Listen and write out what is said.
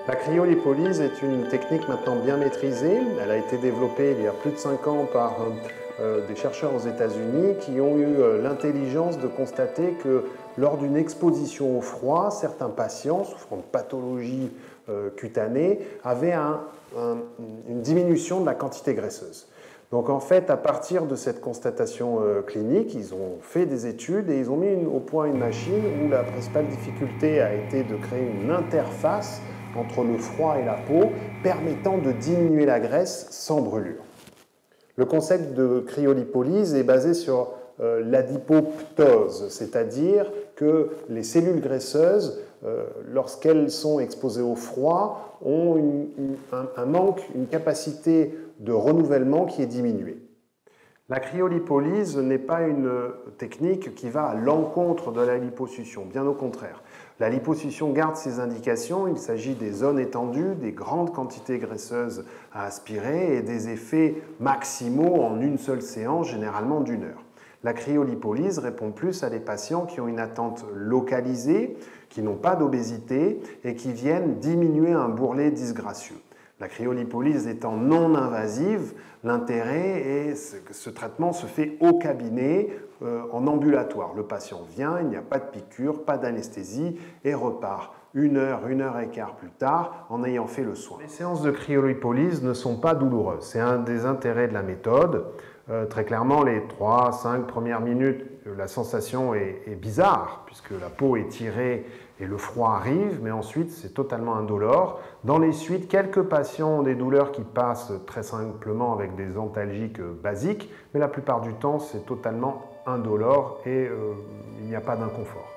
La cryolipolyse est une technique maintenant bien maîtrisée. Elle a été développée il y a plus de 5 ans par des chercheurs aux États-Unis qui ont eu l'intelligence de constater que lors d'une exposition au froid, certains patients souffrant de pathologies cutanées avaient une diminution de la quantité graisseuse. Donc en fait, à partir de cette constatation clinique, ils ont fait des études et ils ont mis au point une machine où la principale difficulté a été de créer une interface entre le froid et la peau permettant de diminuer la graisse sans brûlure. Le concept de cryolipolyse est basé sur l'adipoptose, c'est-à-dire que les cellules graisseuses, lorsqu'elles sont exposées au froid, ont un manque, une capacité de renouvellement qui est diminuée. La cryolipolyse n'est pas une technique qui va à l'encontre de la liposuction, bien au contraire. La liposuction garde ses indications, il s'agit des zones étendues, des grandes quantités graisseuses à aspirer et des effets maximaux en une seule séance, généralement d'1 heure. La cryolipolyse répond plus à des patients qui ont une attente localisée, qui n'ont pas d'obésité et qui viennent diminuer un bourrelet disgracieux. La cryolipolyse étant non invasive, l'intérêt est que ce traitement se fait au cabinet, en ambulatoire. Le patient vient, il n'y a pas de piqûre, pas d'anesthésie et repart 1 heure, 1 heure et quart plus tard en ayant fait le soin. Les séances de cryolipolyse ne sont pas douloureuses. C'est un des intérêts de la méthode. Très clairement, les 3-5 premières minutes, la sensation est bizarre puisque la peau est tirée et le froid arrive, mais ensuite c'est totalement indolore. Dans les suites, quelques patients ont des douleurs qui passent très simplement avec des antalgiques basiques, mais la plupart du temps c'est totalement indolore et il n'y a pas d'inconfort.